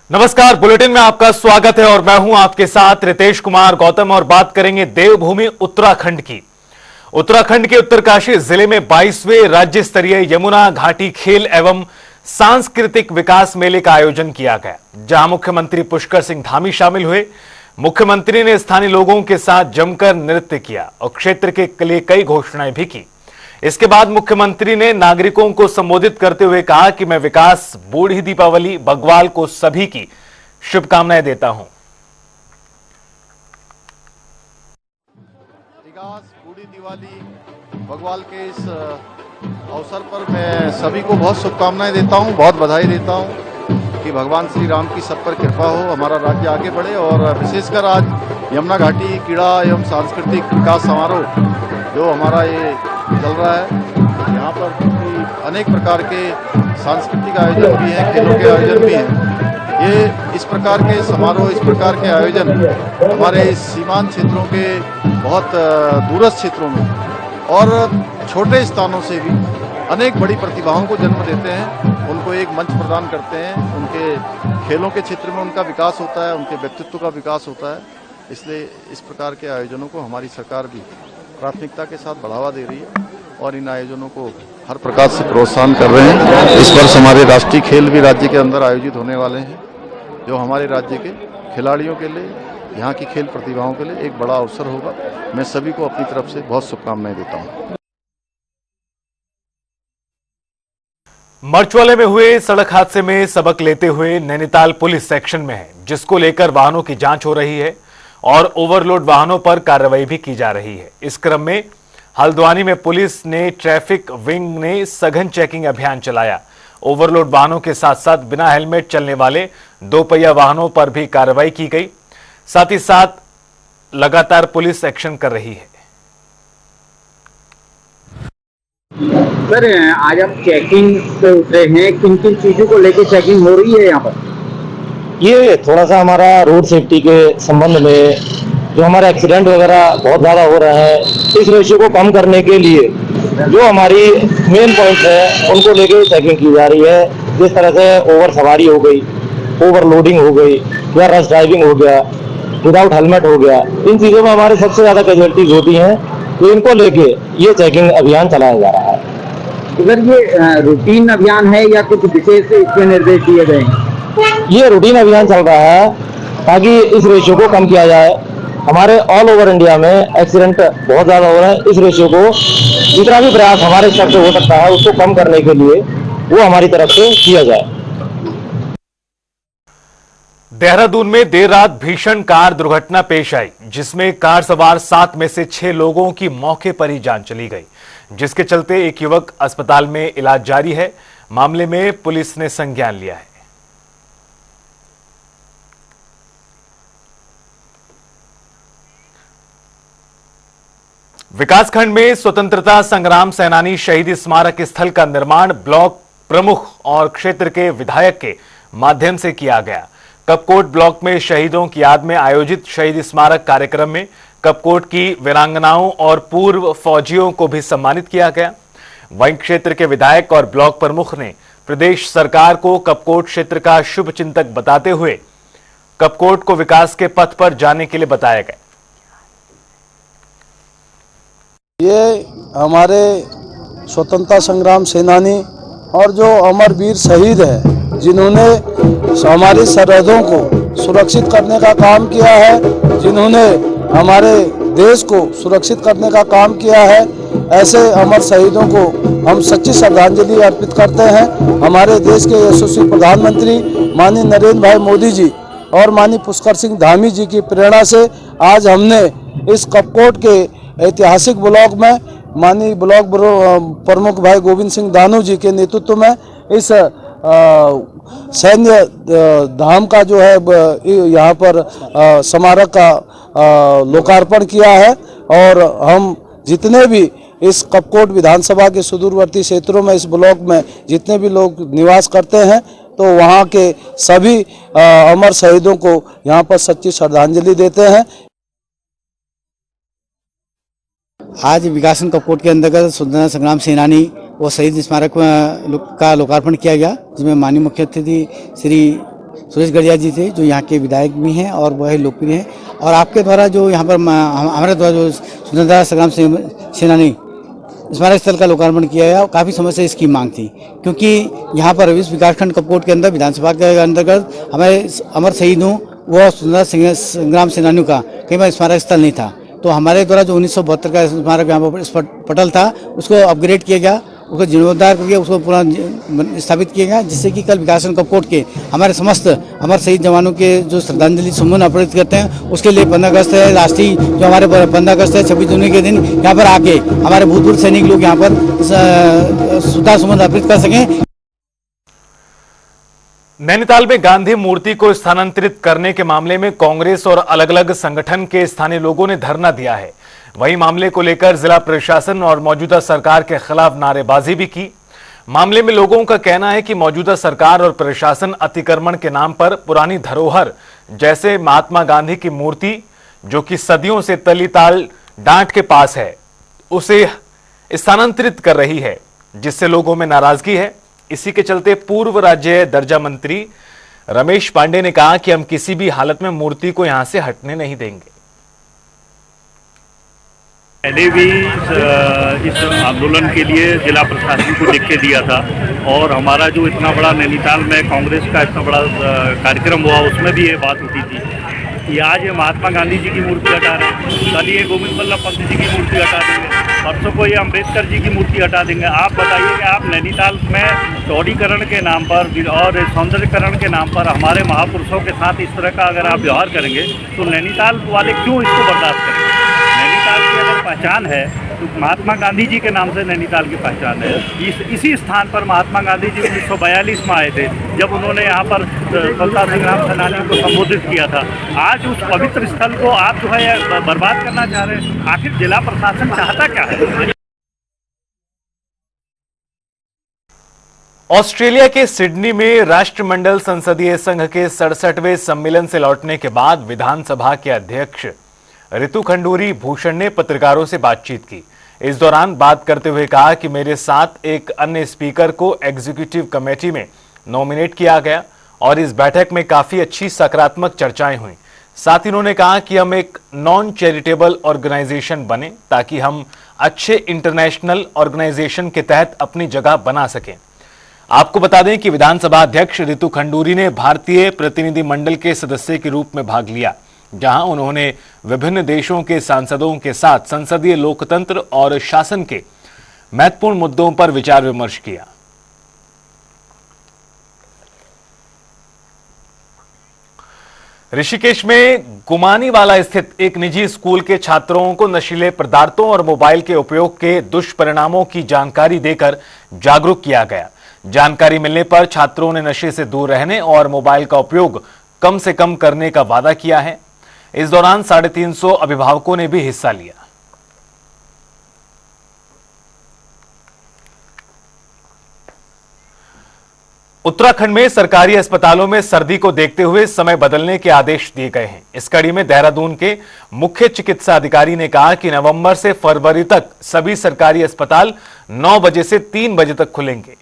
नमस्कार, बुलेटिन में आपका स्वागत है और मैं हूं आपके साथ रितेश कुमार गौतम और बात करेंगे देवभूमि उत्तराखंड की। उत्तराखंड के उत्तरकाशी जिले में 22वें राज्य स्तरीय यमुना घाटी खेल एवं सांस्कृतिक विकास मेले का आयोजन किया गया, जहां मुख्यमंत्री पुष्कर सिंह धामी शामिल हुए। मुख्यमंत्री ने स्थानीय लोगों के साथ जमकर नृत्य किया और क्षेत्र के लिए कई घोषणाएं भी की। इसके बाद मुख्यमंत्री ने नागरिकों को संबोधित करते हुए कहा कि मैं विकास, बूढ़ी दीपावली, बग्वाल को सभी की शुभकामनाएं देता हूं। विकास, बूढ़ी दिवाली, बग्वाल के इस अवसर पर मैं सभी को बहुत शुभकामनाएं देता हूं, बहुत बधाई देता हूं कि भगवान श्री राम की सब पर कृपा हो, हमारा राज्य आगे बढ़े। और विशेषकर आज यमुना घाटी क्रीड़ा एवं सांस्कृतिक विकास समारोह जो हमारा ये चल रहा है, यहाँ पर अनेक प्रकार के सांस्कृतिक आयोजन भी हैं, खेलों के आयोजन भी हैं। ये इस प्रकार के समारोह, इस प्रकार के आयोजन हमारे सीमांत क्षेत्रों के बहुत दूरस्थ क्षेत्रों में और छोटे स्थानों से भी अनेक बड़ी प्रतिभाओं को जन्म देते हैं, उनको एक मंच प्रदान करते हैं, उनके खेलों के क्षेत्र में उनका विकास होता है, उनके व्यक्तित्व का विकास होता है। इसलिए इस प्रकार के आयोजनों को हमारी सरकार भी प्राथमिकता के साथ बढ़ावा दे रही है और इन आयोजनों को हर प्रकार से प्रोत्साहन कर रहे हैं। इस वर्ष हमारे राष्ट्रीय खेल भी राज्य के अंदर आयोजित होने वाले हैं, जो हमारे राज्य के खिलाड़ियों के लिए, यहाँ की खेल प्रतिभाओं के लिए एक बड़ा अवसर होगा। मैं सभी को अपनी तरफ से बहुत शुभकामनाएं देता हूँ। मरचवाले में हुए सड़क हादसे में सबक लेते हुए नैनीताल पुलिस एक्शन में है, जिसको लेकर वाहनों की जांच हो रही है और ओवरलोड वाहनों पर कार्रवाई भी की जा रही है। इस क्रम में हल्द्वानी में पुलिस ने ट्रैफिक विंग ने सघन चेकिंग अभियान चलाया। ओवरलोड वाहनों के साथ साथ बिना हेलमेट चलने वाले दोपहिया वाहनों पर भी कार्रवाई की गई। साथ ही साथ लगातार पुलिस एक्शन कर रही है। सर, आज आप चेकिंग पे उतरे हैं, किन किन चीजों को लेकर चेकिंग हो रही है यहाँ पर? ये थोड़ा सा हमारा रोड सेफ्टी के संबंध में जो हमारे एक्सीडेंट वगैरह बहुत ज़्यादा हो रहे हैं, इस रेशियो को कम करने के लिए जो हमारी मेन पॉइंट है उनको लेके चेकिंग की जा रही है। जिस तरह से ओवर सवारी हो गई, ओवरलोडिंग हो गई या रश ड्राइविंग हो गया, विदाउट हेलमेट हो गया, इन चीज़ों में हमारे सबसे ज़्यादा कैजुअल्टीज होती हैं, तो इनको लेके ये चेकिंग अभियान चलाया जा रहा है। सर, ये रूटीन अभियान है या कुछ विशेष इसके निर्देश दिए गए हैं? ये रूटीन अभियान चल रहा है ताकि इस रेशियो को कम किया जाए। हमारे ऑल ओवर इंडिया में एक्सीडेंट बहुत ज़्यादा हो रहे हैं। इस रेशियो को जितना भी प्रयास हमारे स्तर से हो सकता है उसको कम करने के लिए वो हमारी तरफ से किया जाए। देहरादून में देर रात भीषण कार दुर्घटना पेश आई, जिसमें कार सवार 7 में से 6 लोगों की मौके पर ही जान चली गई, जिसके चलते एक युवक अस्पताल में इलाज जारी है। मामले में पुलिस ने संज्ञान लिया है। विकासखंड में स्वतंत्रता संग्राम सेनानी शहीद स्मारक स्थल का निर्माण ब्लॉक प्रमुख और क्षेत्र के विधायक के माध्यम से किया गया। कपकोट ब्लॉक में शहीदों की याद में आयोजित शहीद स्मारक कार्यक्रम में कपकोट की वीरांगनाओं और पूर्व फौजियों को भी सम्मानित किया गया। वहीं क्षेत्र के विधायक और ब्लॉक प्रमुख ने प्रदेश सरकार को कपकोट क्षेत्र का शुभ चिंतक बताते हुए कपकोट को विकास के पथ पर जाने के लिए बताया गया। ये हमारे स्वतंत्रता संग्राम सेनानी और जो अमरवीर शहीद हैं, जिन्होंने हमारी सरहदों को सुरक्षित करने का काम किया है, जिन्होंने हमारे देश को सुरक्षित करने का काम किया है, ऐसे अमर शहीदों को हम सच्ची श्रद्धांजलि अर्पित करते हैं। हमारे देश के यशस्वी प्रधानमंत्री माननीय नरेंद्र भाई मोदी जी और माननीय पुष्कर सिंह धामी जी की प्रेरणा से आज हमने इस कपकोट के ऐतिहासिक ब्लॉक में माननीय ब्लॉक प्रमुख भाई गोविंद सिंह दानू जी के नेतृत्व में इस सैन्य धाम का जो है यहाँ पर स्मारक का लोकार्पण किया है। और हम जितने भी इस कपकोट विधानसभा के सुदूरवर्ती क्षेत्रों में, इस ब्लॉक में जितने भी लोग निवास करते हैं, तो वहाँ के सभी अमर शहीदों को यहाँ पर सच्ची श्रद्धांजलि देते हैं। आज विकासखंड कपकोट के अंतर्गत स्वतंत्रता संग्राम सेनानी व शहीद स्मारक का लोकार्पण किया गया, जिसमें माननीय मुख्य अतिथि श्री सुरेश गढ़िया जी थे, जो यहाँ के विधायक भी हैं और वह लोकप्रिय हैं। और आपके द्वारा जो यहाँ पर हमारे द्वारा जो स्वतंत्रता संग्राम सेनानी स्मारक स्थल का लोकार्पण किया गया, काफ़ी समय से इसकी मांग थी, क्योंकि यहाँ पर इस विकासखंड कपकोट के अंदर विधानसभा के अंतर्गत हमारे अमर शहीदों व स्वतंत्रता संग्राम सेनानियों का कई बार स्मारक स्थल नहीं था। तो हमारे द्वारा जो 1972 का स्मारक यहाँ पर पटल था, उसको अपग्रेड किया गया, उसको जीर्णोद्धार करके उसको पूरा स्थापित किया गया, जिससे कि कल विकासखंड कपकोट के हमारे समस्त अमर शहीद जवानों के जो श्रद्धांजलि सुमन अर्पित करते हैं, उसके लिए 15 अगस्त है राष्ट्रीय, जो हमारे 15 अगस्त है 26 जनवरी के दिन यहाँ पर आके हमारे भूतपूर्व सैनिक लोग यहाँ पर श्रद्धा सुमन अर्पित कर सकें। नैनीताल में गांधी मूर्ति को स्थानांतरित करने के मामले में कांग्रेस और अलग अलग संगठन के स्थानीय लोगों ने धरना दिया है। वहीं मामले को लेकर जिला प्रशासन और मौजूदा सरकार के खिलाफ नारेबाजी भी की। मामले में लोगों का कहना है कि मौजूदा सरकार और प्रशासन अतिक्रमण के नाम पर पुरानी धरोहर जैसे महात्मा गांधी की मूर्ति, जो कि सदियों से तलीताल डांट के पास है, उसे स्थानांतरित कर रही है, जिससे लोगों में नाराजगी है। इसी के चलते पूर्व राज्य दर्जा मंत्री रमेश पांडे ने कहा कि हम किसी भी हालत में मूर्ति को यहां से हटने नहीं देंगे। पहले भी इस आंदोलन के लिए जिला प्रशासन को लिख के दिया था, और हमारा जो इतना बड़ा नैनीताल में कांग्रेस का इतना बड़ा कार्यक्रम हुआ, उसमें भी ये बात उठी थी कि आज ये महात्मा गांधी जी की मूर्ति हटा रहे हैं, कल ये गोविंद बल्लभ पंत जी की मूर्ति हटा देंगे, परसों को ये अम्बेडकर जी की मूर्ति हटा देंगे। आप बताइए कि आप नैनीताल में चौड़ीकरण के नाम पर और सौंदर्यकरण के नाम पर हमारे महापुरुषों के साथ इस तरह का अगर आप व्यवहार करेंगे तो नैनीताल वाले क्यों इसको बर्दाश्त करेंगे? नैनीताल की अगर पहचान है तो महात्मा गांधी जी के नाम से नैनीताल की पहचान है। इसी स्थान पर महात्मा गांधी जी 1942 में आए थे, जब उन्होंने यहाँ पर स्वतंत्रता संग्राम सेनानियों को संबोधित किया था। आज उस पवित्र स्थल को आप जो है बर्बाद करना चाह रहे हैं। आखिर जिला प्रशासन चाहता क्या है? ऑस्ट्रेलिया के सिडनी में राष्ट्रमंडल संसदीय संघ के 67वें सम्मेलन से लौटने के बाद विधानसभा के अध्यक्ष ऋतु खंडूरी भूषण ने पत्रकारों से बातचीत की। इस दौरान बात करते हुए कहा कि मेरे साथ एक अन्य स्पीकर को एग्जीक्यूटिव कमेटी में नॉमिनेट किया गया और इस बैठक में काफी अच्छी सकारात्मक चर्चाएं हुई। साथ ही उन्होंने कहा कि हम एक नॉन चैरिटेबल ऑर्गेनाइजेशन बने ताकि हम अच्छे इंटरनेशनल ऑर्गेनाइजेशन के तहत अपनी जगह बना सकें। आपको बता दें कि विधानसभा अध्यक्ष ऋतु खंडूरी ने भारतीय प्रतिनिधिमंडल के सदस्य के रूप में भाग लिया, जहां उन्होंने विभिन्न देशों के सांसदों के साथ संसदीय लोकतंत्र और शासन के महत्वपूर्ण मुद्दों पर विचार विमर्श किया। ऋषिकेश में गुमानीवाला स्थित एक निजी स्कूल के छात्रों को नशीले पदार्थों और मोबाइल के उपयोग के दुष्परिणामों की जानकारी देकर जागरूक किया गया। जानकारी मिलने पर छात्रों ने नशे से दूर रहने और मोबाइल का उपयोग कम से कम करने का वादा किया है। इस दौरान 350 अभिभावकों ने भी हिस्सा लिया। उत्तराखंड में सरकारी अस्पतालों में सर्दी को देखते हुए समय बदलने के आदेश दिए गए हैं। इस कड़ी में देहरादून के मुख्य चिकित्सा अधिकारी ने कहा कि नवंबर से फरवरी तक सभी सरकारी अस्पताल 9 बजे से 3 बजे तक खुलेंगे।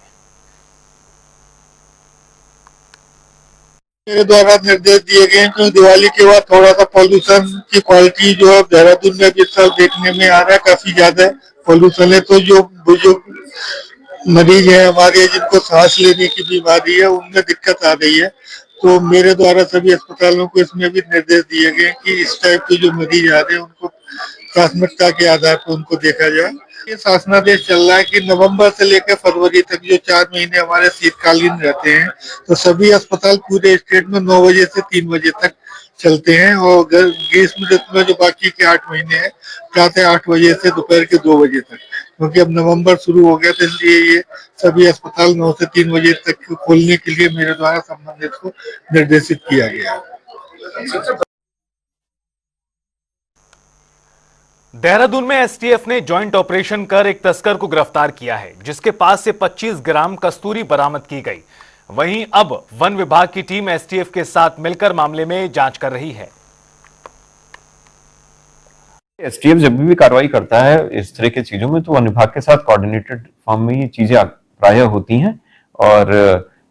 मेरे द्वारा निर्देश दिए गए हैं। दिवाली के बाद थोड़ा सा पॉल्यूशन की क्वालिटी जो है देहरादून में भी इस साल देखने में आ रहा है, काफी ज्यादा पॉल्यूशन है। तो जो बुजुर्ग मरीज है हमारे, जिनको सांस लेने की बीमारी है, उनमें दिक्कत आ रही है। तो मेरे द्वारा सभी अस्पतालों को इसमें भी निर्देश दिए गए कि इस टाइप के जो मरीज आ रहे हैं उनको प्राथमिकता के आधार पर उनको देखा जाए। ये शासनादेश चल रहा है कि नवंबर से लेकर फरवरी तक जो 4 महीने हमारे शीतकालीन रहते हैं, तो सभी अस्पताल पूरे स्टेट में 9 बजे से 3 बजे तक चलते हैं, और ग्रीष्म ऋतु में जो बाकी के 8 महीने हैं प्रातः 8 बजे से दोपहर के 2 बजे तक। क्योंकि अब नवंबर शुरू हो गया, तो इसलिए ये सभी अस्पताल 9 से 3 बजे तक खोलने के लिए मेरे द्वारा संबंधित को निर्देशित किया गया है। देहरादून में एसटीएफ ने जॉइंट ऑपरेशन कर एक तस्कर को गिरफ्तार किया है, जिसके पास से 25 ग्राम कस्तूरी बरामद की गई। वहीं अब वन विभाग की टीम एसटीएफ के साथ मिलकर मामले में जांच कर रही है। एसटीएफ जब भी कार्रवाई करता है इस तरह की चीजों में, तो वन विभाग के साथ कोऑर्डिनेटेड फॉर्म में ये चीजें प्रायः होती हैं। और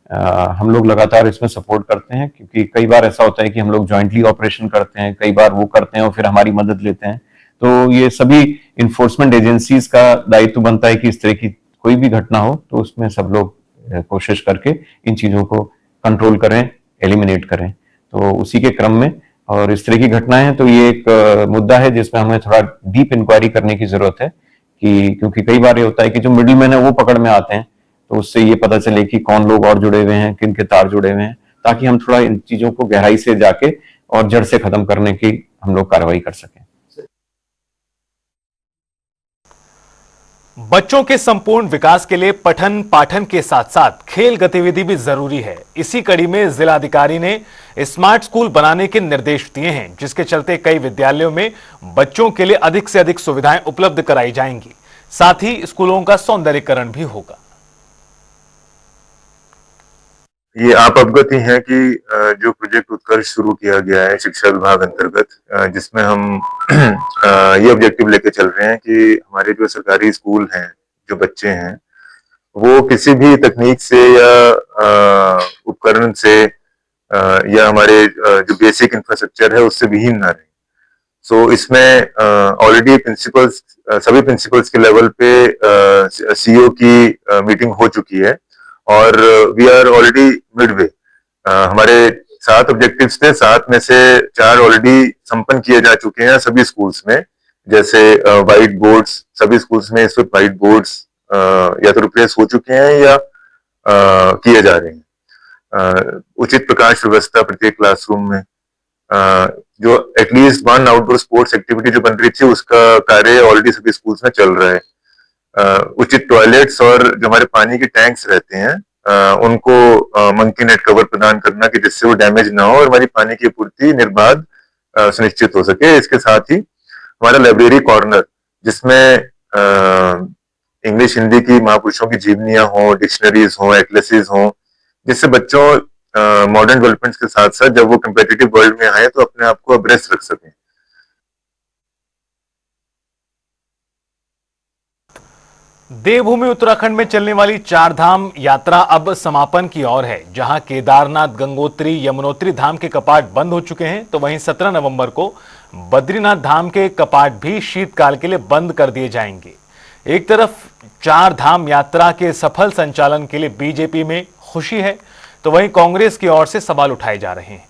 हम लोग लगातार इसमें सपोर्ट करते हैं, क्योंकि कई बार ऐसा होता है कि हम लोग जॉइंटली ऑपरेशन करते हैं, कई बार वो करते हैं और फिर हमारी मदद लेते हैं। तो ये सभी इन्फोर्समेंट एजेंसीज का दायित्व बनता है कि इस तरह की कोई भी घटना हो तो उसमें सब लोग कोशिश करके इन चीजों को कंट्रोल करें, एलिमिनेट करें। तो उसी के क्रम में और इस तरह की घटनाएं हैं तो ये एक मुद्दा है जिसमें हमें थोड़ा डीप इंक्वायरी करने की जरूरत है, कि क्योंकि कई बार ये होता है कि जो मिडिल मैन है वो पकड़ में आते हैं, तो उससे ये पता चले कि कौन लोग और जुड़े हुए हैं, किन के तार जुड़े हुए हैं, ताकि हम थोड़ा इन चीजों को गहराई से जाके और जड़ से खत्म करने की हम लोग कार्रवाई कर सकें। बच्चों के संपूर्ण विकास के लिए पठन पाठन के साथ साथ खेल गतिविधि भी जरूरी है। इसी कड़ी में जिलाधिकारी ने स्मार्ट स्कूल बनाने के निर्देश दिए हैं, जिसके चलते कई विद्यालयों में बच्चों के लिए अधिक से अधिक सुविधाएं उपलब्ध कराई जाएंगी। साथ ही स्कूलों का सौंदर्यीकरण भी होगा। ये आप अवगत ही हैं कि जो प्रोजेक्ट उत्कर्ष शुरू किया गया है शिक्षा विभाग अंतर्गत, जिसमें हम ये ऑब्जेक्टिव लेके चल रहे हैं कि हमारे जो सरकारी स्कूल हैं, जो बच्चे हैं, वो किसी भी तकनीक से या उपकरण से या हमारे जो बेसिक इंफ्रास्ट्रक्चर है उससे विहीन ना रहे। सो इसमें ऑलरेडी प्रिंसिपल्स, सभी प्रिंसिपल्स के लेवल पे सीईओ की मीटिंग हो चुकी है और वी आर ऑलरेडी मिडवे। हमारे 7 ऑब्जेक्टिव्स थे, 7 में से 4 ऑलरेडी संपन्न किए जा चुके हैं सभी स्कूल्स में। जैसे व्हाइट बोर्ड्स, सभी स्कूल्स में इस वक्त व्हाइट बोर्ड्स या तो रिप्लेस हो चुके हैं या किए जा रहे हैं। उचित प्रकाश व्यवस्था प्रत्येक क्लासरूम में, जो एटलीस्ट 1 आउटडोर स्पोर्ट्स एक्टिविटी जो बन रही थी उसका कार्य ऑलरेडी सभी स्कूल्स में चल रहा है। उचित टॉयलेट्स और जो हमारे पानी के टैंक्स रहते हैं उनको मंकी नेट कवर प्रदान करना कि जिससे वो डैमेज ना हो और हमारी पानी की आपूर्ति निर्बाध सुनिश्चित हो सके। इसके साथ ही हमारा लाइब्रेरी कॉर्नर, जिसमें इंग्लिश हिंदी की महापुरुषों की जीवनियां हो, डिक्शनरीज हो, एटलसेस हो, जिससे बच्चों मॉडर्न डेवलपमेंट्स के साथ साथ जब वो कम्पिटिटिव वर्ल्ड में आए तो अपने आप को अब्रेस्ट रख सकें। देवभूमि उत्तराखंड में चलने वाली 4 धाम यात्रा अब समापन की ओर है। जहां केदारनाथ, गंगोत्री, यमुनोत्री धाम के कपाट बंद हो चुके हैं, तो वहीं 17 नवंबर को बद्रीनाथ धाम के कपाट भी शीतकाल के लिए बंद कर दिए जाएंगे। एक तरफ 4 धाम यात्रा के सफल संचालन के लिए बीजेपी में खुशी है, तो वहीं कांग्रेस की ओर से सवाल उठाए जा रहे हैं।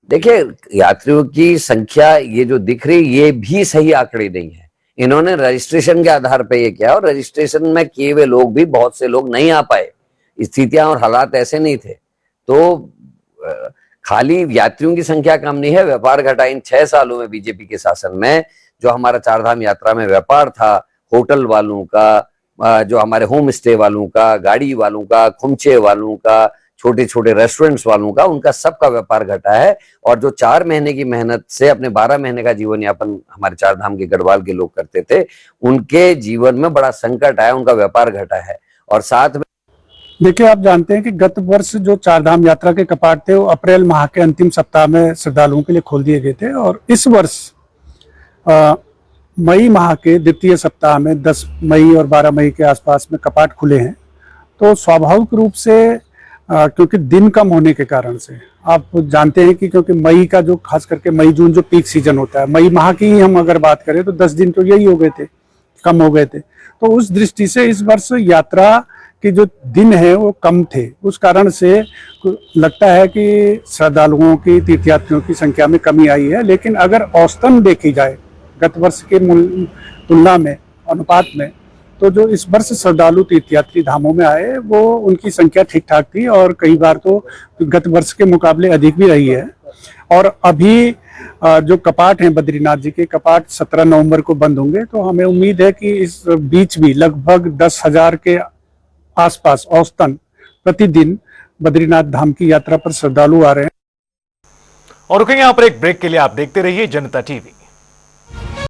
देखिए, यात्रियों की संख्या ये जो दिख रही, ये भी सही आंकड़े नहीं है। इन्होंने रजिस्ट्रेशन के आधार पर ये किया और रजिस्ट्रेशन में किए हुए लोग भी, बहुत से लोग नहीं आ पाए। स्थितियां और हालात ऐसे नहीं थे। तो खाली यात्रियों की संख्या कम नहीं है, व्यापार घटा। इन 6 सालों में बीजेपी के शासन में जो हमारा 4 धाम यात्रा में व्यापार था, होटल वालों का, जो हमारे होम स्टे वालों का, गाड़ी वालों का, खुमचे वालों का, छोटे छोटे रेस्टोरेंट्स वालों का, उनका सबका व्यापार घटा है। और जो 4 महीने की मेहनत से अपने 12 महीने का जीवन यापन हमारे 4 धाम के गढ़वाल के लोग करते थे, उनके जीवन में बड़ा संकट आया, उनका व्यापार घटा है। और साथ में देखिए, आप जानते हैं कि गत वर्ष जो 4 धाम यात्रा के कपाट थे वो अप्रैल माह के अंतिम सप्ताह में श्रद्धालुओं के लिए खोल दिए गए थे, और इस वर्ष मई माह के द्वितीय सप्ताह में 10 मई और 12 मई के आसपास में कपाट खुले हैं। तो स्वाभाविक रूप से क्योंकि दिन कम होने के कारण से, आप जानते हैं कि क्योंकि मई का जो खास करके मई जून जो पीक सीजन होता है, मई माह की ही हम अगर बात करें तो 10 दिन तो यही हो गए थे, कम हो गए थे। तो उस दृष्टि से इस वर्ष यात्रा के जो दिन है वो कम थे। उस कारण से लगता है कि श्रद्धालुओं की, तीर्थयात्रियों की संख्या में कमी आई है। लेकिन अगर औसतन देखी जाए गत वर्ष के तुलना में, अनुपात में, तो जो इस वर्ष श्रद्धालु तीर्थयात्री धामों में आए वो उनकी संख्या ठीक ठाक थी, और कई बार तो गत वर्ष के मुकाबले अधिक भी रही है। और अभी जो कपाट हैं बद्रीनाथ जी के, कपाट 17 नवंबर को बंद होंगे। तो हमें उम्मीद है कि इस बीच भी लगभग 10,000 के आसपास औसतन प्रतिदिन बद्रीनाथ धाम की यात्रा पर श्रद्धालु आ रहे हैं। और रुकेंगे यहाँ पर एक ब्रेक के लिए। आप देखते रहिए जनता टीवी।